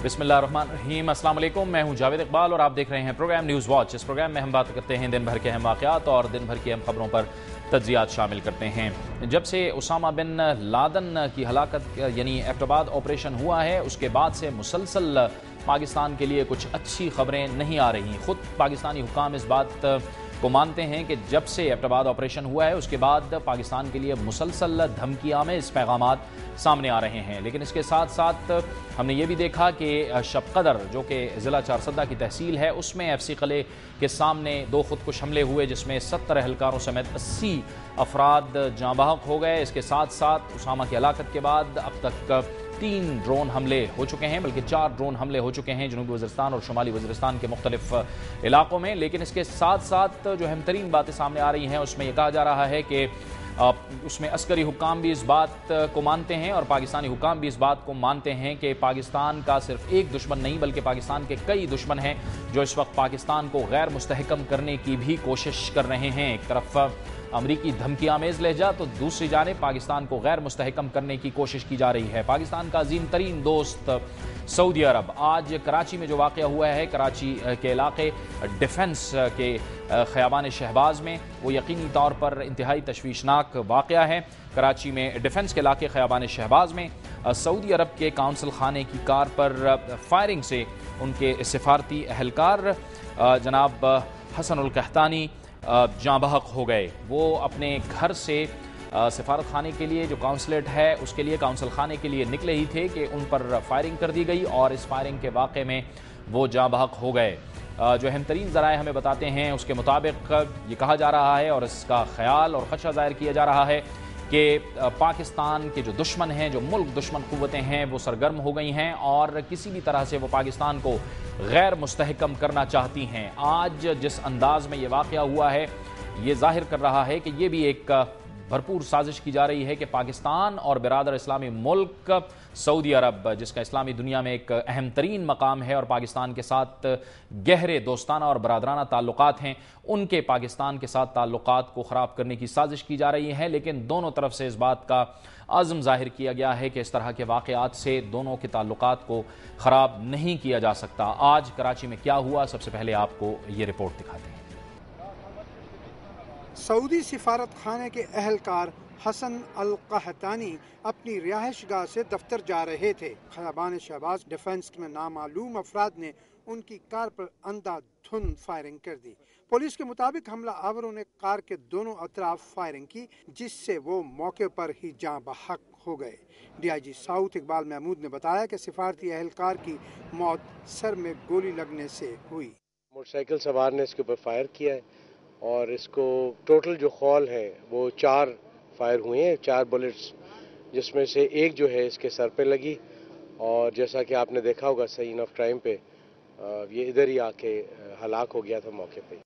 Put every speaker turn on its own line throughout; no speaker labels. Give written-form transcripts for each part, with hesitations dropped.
बिस्मिल्लाहिर्रहमानिर्रहीम। अस्सलाम वालेकुम। मैं हूं जावेद इकबाल और आप देख रहे हैं प्रोग्राम न्यूज़ वॉच। इस प्रोग्राम में हम बात करते हैं दिन भर के अहम वाक़यात और दिन भर की अहम खबरों पर तज्ज़ियात शामिल करते हैं। जब से उसामा बिन लादन की हलाकत यानी एबटाबाद ऑपरेशन हुआ है, उसके बाद से मुसलसल पाकिस्तान के लिए कुछ अच्छी खबरें नहीं आ रही। ख़ुद पाकिस्तानी हुकाम इस बात को मानते हैं कि जब से एबटाबाद ऑपरेशन हुआ है उसके बाद पाकिस्तान के लिए मुसलसल धमकियां में इस पैगामात सामने आ रहे हैं। लेकिन इसके साथ साथ हमने ये भी देखा कि शब कदर जो कि ज़िला चारसदा की तहसील है, उसमें FC किले के सामने 2 खुदकुश हमले हुए जिसमें 70 एहलकारों समेत 80 अफराद जाँ बहक हो गए। इसके साथ साथ उसामा की हलाकत के बाद अब तक 3 ड्रोन हमले हो चुके हैं, बल्कि 4 ड्रोन हमले हो चुके हैं जनूबी वज़ीरिस्तान और शुमाली वज़ीरिस्तान के मुख्तलिफ इलाकों में। लेकिन इसके साथ साथ जो अहम तरीन बातें सामने आ रही हैं उसमें यह कहा जा रहा है कि उसमें अस्करी हुक्काम भी इस बात को मानते हैं और पाकिस्तानी हुक्काम भी इस बात को मानते हैं कि पाकिस्तान का सिर्फ एक दुश्मन नहीं बल्कि पाकिस्तान के कई दुश्मन हैं जो इस वक्त पाकिस्तान को गैर मुस्तहकम करने की भी कोशिश कर रहे हैं। एक तरफ अमरीकी धमकी आमेज लहजा तो दूसरी जानिब पाकिस्तान को गैर मुस्तहकम करने की कोशिश की जा रही है। पाकिस्तान का अजीम तरीन दोस्त सऊदी अरब आज कराची में जो वाक़या हुआ है, कराची के इलाके डिफेंस के ख़याबान शहबाज में, वो यकीनी तौर पर इंतहाई तशवीशनाक वाक़या है। कराची में डिफेंस के इलाके ख़याबान शहबाज में सऊदी अरब के काउंसिल खाने की कार पर फायरिंग से उनके सिफारती अहलकार जनाब हसन उल कहतानी जाँ बहक हो गए। वो अपने घर से सिफारत खाने के लिए जो काउंसलेट है उसके लिए काउंसिल खाने के लिए निकले ही थे कि उन पर फायरिंग कर दी गई और इस फायरिंग के वाक़े में वो जाँ बहक हो गए। जो अहम तरीन ज़राए हमें बताते हैं उसके मुताबिक ये कहा जा रहा है और इसका ख्याल और ख़दशा ज़ाहिर किया जा रहा है कि पाकिस्तान के जो दुश्मन हैं, जो मुल्क दुश्मन क़ुव्वतें हैं, वो सरगर्म हो गई हैं और किसी भी तरह से वो पाकिस्तान को गैर मुस्तहकम करना चाहती हैं। आज जिस अंदाज़ में ये वाक़या हुआ है ये ज़ाहिर कर रहा है कि ये भी एक भरपूर साजिश की जा रही है कि पाकिस्तान और बिरादर इस्लामी मुल्क सऊदी अरब, जिसका इस्लामी दुनिया में एक अहम तरीन मकाम है और पाकिस्तान के साथ गहरे दोस्ताना और बरादराना ताल्लुकात हैं, उनके पाकिस्तान के साथ ताल्लुकात को ख़राब करने की साजिश की जा रही है। लेकिन दोनों तरफ से इस बात का आज़म ज़ाहिर किया गया है कि इस तरह के वाक़यात से दोनों के ताल्लुकात को ख़राब नहीं किया जा सकता। आज कराची में क्या हुआ, सबसे पहले आपको ये रिपोर्ट दिखाते हैं।
सऊदी सिफारत खाने के अहलकार हसन अल कहतानी अपनी रिहाइशगाह से दफ्तर जा रहे थे। ख़याबान शहबाज डिफेंस में नामालूम अफराद ने उनकी कार पर अंधाधुंध फायरिंग कर दी। पुलिस के मुताबिक हमला आवरों ने कार के दोनों अतराफ फायरिंग की जिससे वो मौके पर ही जाँ बहक हो गए। DIG साउथ इकबाल महमूद ने बताया कि सिफारती अहलकार की मौत सर में गोली लगने से हुई।
मोटरसाइकिल सवार ने इसके ऊपर फायर किया है और इसको टोटल जो खौल है वो 4 फायर हुए हैं, 4 बुलेट्स, जिसमें से एक जो है इसके सर पे लगी और जैसा कि आपने देखा होगा सीन ऑफ क्राइम पे ये इधर ही आके हलाक हो गया था मौके पे।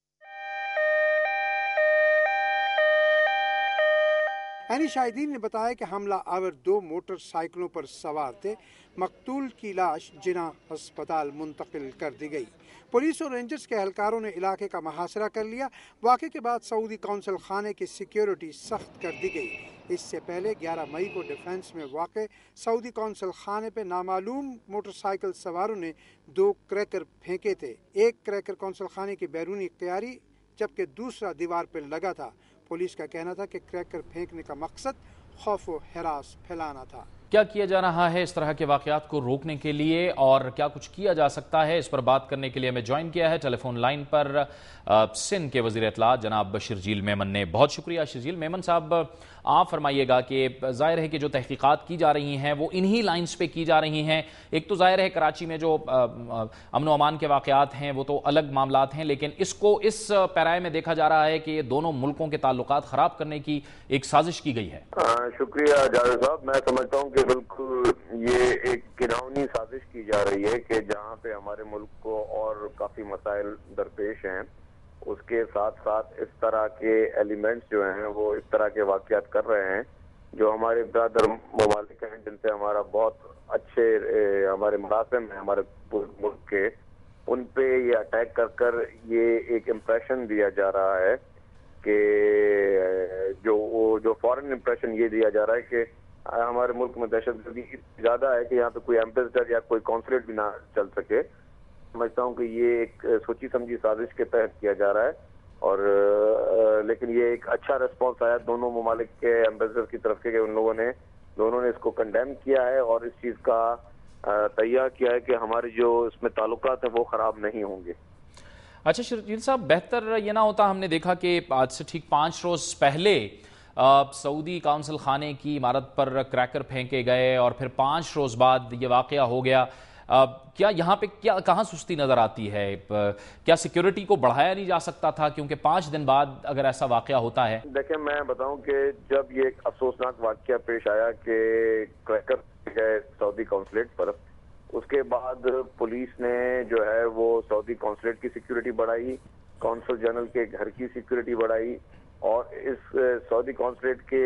ऐनी शाहिदीन ने बताया कि हमला आवर 2 मोटरसाइकिलों पर सवार थे। मकतूल की लाश जिना अस्पताल मुंतकिल कर दी गई। पुलिस और रेंजर्स के एहलकारों ने इलाके का मुहासरा कर लिया। वाक़े के बाद सऊदी काउंसिल खाने की सिक्योरिटी सख्त कर दी गई। इससे पहले 11 मई को डिफेंस में वाक़े सऊदी काउंसिल खाने पर नामालूम मोटरसाइकिल सवारों ने 2 क्रैकर फेंके थे। एक क्रैकर काउंसिल खाने की बैरूनी क्यारी जबकि दूसरा दीवार पर लगा था। पुलिस का कहना था कि क्रैकर फेंकने का मकसद खौफ व हरास फैलाना था।
क्या किया जा रहा है इस तरह के वाक़यात को रोकने के लिए और क्या कुछ किया जा सकता है, इस पर बात करने के लिए हमें ज्वाइन किया है टेलीफोन लाइन पर सिंध के वज़ीर इत्तलात जनाब शर्जील मेमन ने। बहुत शुक्रिया शर्जील मेमन साहब। आप फरमाइएगा कि ज़ाहिर है कि जो तहकीकात की जा रही हैं वो इन्हीं लाइन्स पे की जा रही हैं। एक तो ज़ाहिर है कराची में जो अमन व अमान के वाक़यात हैं वो तो अलग मामलात हैं, लेकिन इसको इस पैराए में देखा जा रहा है कि ये दोनों मुल्कों के ताल्लुकात ख़राब करने की एक साजिश की गई है।
शुक्रिया जावेद साहब। मैं समझता हूँ कि बिल्कुल ये एक घिनौनी साजिश की जा रही है कि जहाँ पे हमारे मुल्क को और काफ़ी मसाइल दरपेश हैं, उसके साथ साथ इस तरह के एलिमेंट्स जो हैं वो इस तरह के वाक़यात कर रहे हैं जो हमारे ब्रदर ममालिक हैं जिनसे हमारा बहुत अच्छे हमारे मुरासिम हैं हमारे मुल्क के, उन पे ये अटैक कर कर ये एक इम्प्रेशन दिया जा रहा है कि जो फॉरेन इम्प्रेशन ये दिया जा रहा है कि ہمارے ملک میں دہشت گردی زیادہ ہے کہ یہاں پہ کوئی ایمبیسڈر یا کوئی کونسلیٹ بھی نہ چل سکے. سمجھتا ہوں کہ یہ ایک سوچی سمجھی سازش کے تحت کیا جا رہا ہے, اور لیکن یہ ایک اچھا ریسپانس آیا دونوں ممالک کے ایمبیسڈر کی طرف کے, کہ ان لوگوں نے دونوں نے اس کو کنڈیم کیا ہے اور اس چیز کا تیار کیا ہے کہ ہمارے جو اس میں تعلقات ہیں وہ خراب نہیں ہوں گے.
اچھا شرجیل صاحب, بہتر یہ نہ ہوتا, ہم نے دیکھا کہ آج سے ٹھیک 5 روز پہلے سعودی کونسل خانے کی عمارت پر کریکر پھینکے گئے اور پھر 5 روز بعد یہ واقعہ ہو گیا. کیا یہاں پہ کہاں سستی نظر آتی ہے؟ کیا سیکیورٹی کو بڑھایا نہیں جا سکتا تھا کیونکہ 5 دن بعد اگر ایسا واقعہ ہوتا ہے؟
دیکھیں, میں بتاؤں کہ جب یہ ایک افسوسناک واقعہ پیش آیا کہ کریکر گئے سعودی کونسلیٹ پر, اس کے بعد پولیس نے جو ہے وہ سعودی کونسلیٹ کی سیکیورٹی بڑھائی, کونسل جنرل کے گھر کی سیکیورٹی بڑھائی, اور اس سعودی کونسلیٹ کے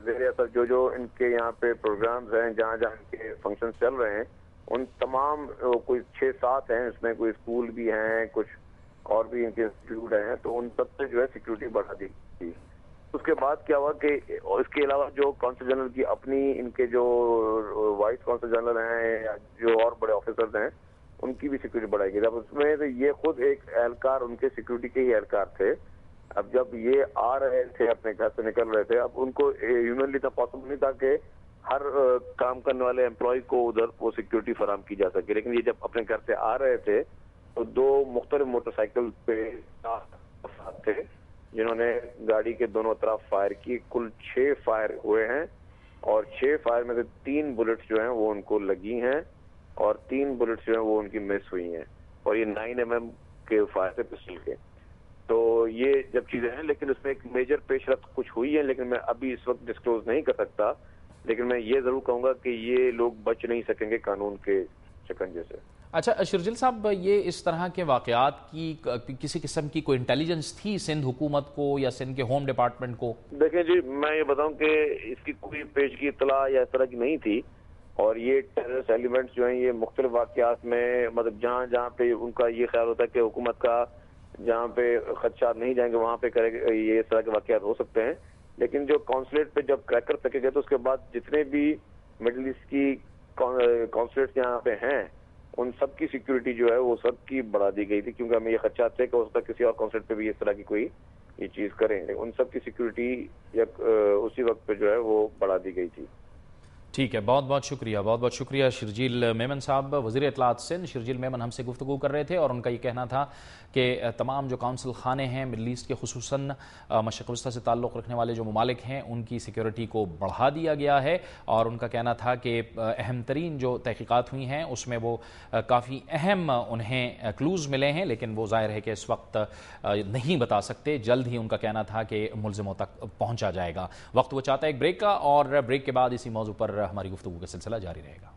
زیر اثر جو ان کے یہاں پہ پروگرامز ہیں, جہاں جہاں ان کے فنکشن چل رہے ہیں, ان تمام کوئی 6-7 ہیں, اس میں کوئی اسکول بھی ہیں, کچھ اور بھی ان کے انسٹیٹیوٹ ہیں, تو ان سب سے جو ہے سیکیورٹی بڑھا دی تھی. اس کے بعد کیا ہوا کہ اس کے علاوہ جو کونسل جنرل کی اپنی ان کے جو وائس کونسل جنرل ہیں یا جو اور بڑے آفیسرز ہیں, ان کی بھی سیکیورٹی بڑھائی گئی. اب اس میں یہ خود ایک اہلکار ان کے سیکیورٹی کے ہی اہلکار تھے. اب جب یہ آ رہے تھے اپنے گھر سے نکل رہے تھے, اب ان کو ہیومنلی اتنا پاسبل نہیں تھا کہ ہر کام کرنے والے امپلائی کو ادھر وہ سیکیورٹی فراہم کی جا سکے. لیکن یہ جب اپنے گھر سے آ رہے تھے تو 2 مختلف موٹر سائیکل پہ افراد تھے جنہوں نے گاڑی کے دونوں طرف فائر کی. کل 6 فائر ہوئے ہیں, اور 6 فائر میں سے 3 بلٹس جو ہیں وہ ان کو لگی ہیں, اور 3 بلٹس جو ہیں وہ ان کی مس ہوئی ہیں, اور یہ 9mm کے فائر تھے پسٹل کے. تو یہ جب چیزیں ہیں, لیکن اس میں ایک میجر پیش رفت کچھ ہوئی ہے, لیکن میں ابھی اس وقت ڈسکلوز نہیں کر سکتا. لیکن میں یہ ضرور کہوں گا کہ یہ لوگ بچ نہیں سکیں گے قانون کے شکنجے سے.
اچھا شرجیل صاحب, یہ اس طرح کے واقعات کی کسی قسم کی کوئی انٹیلیجنس تھی سندھ حکومت کو یا سندھ کے ہوم ڈپارٹمنٹ کو؟
دیکھیں جی, میں یہ بتاؤں کہ اس کی کوئی پیشگی اطلاع یا اس طرح کی نہیں تھی, اور یہ ٹیررسٹ ایلیمنٹس جو ہیں یہ مختلف واقعات میں, مطلب جہاں جہاں پہ ان کا یہ خیال ہوتا ہے کہ حکومت کا جہاں پہ خدشات نہیں جائیں گے وہاں پہ یہ اس طرح کے واقعات ہو سکتے ہیں. لیکن جو کونسلیٹ پہ جب کریکر پھینکے گئے تو اس کے بعد جتنے بھی مڈل ایسٹ کی کونسلیٹس یہاں پہ ہیں ان سب کی سیکیورٹی جو ہے وہ سب کی بڑھا دی گئی تھی, کیونکہ ہمیں یہ خدشات تھے کہ ہو سکتا ہے کسی اور کونسلیٹ پہ بھی اس طرح کی کوئی یہ چیز کریں. ان سب کی سیکیورٹی اسی وقت پہ جو ہے وہ بڑھا دی گئی تھی.
ٹھیک ہے, بہت بہت شکریہ, بہت بہت شکریہ شرجیل میمن صاحب, وزیر اطلاعات سندھ شرجیل میمن ہم سے گفتگو کر رہے تھے, اور ان کا یہ کہنا تھا کہ تمام جو کونسل خانے ہیں مڈل ایسٹ کے, خصوصاً مشرق وسطیٰ سے تعلق رکھنے والے جو ممالک ہیں, ان کی سیکیورٹی کو بڑھا دیا گیا ہے. اور ان کا کہنا تھا کہ اہم ترین جو تحقیقات ہوئی ہیں اس میں وہ کافی اہم انہیں کلوز ملے ہیں, لیکن وہ ظاہر ہے کہ اس وقت نہیں بتا سکتے. جلد ہی ان کا کہنا تھا کہ ملزموں تک پہنچا جائے گا. وقت وہ چاہتا ہے ایک بریک کا, اور بریک کے بعد اسی موضوع پر ہماری گفتگو کا سلسلہ جاری رہے گا.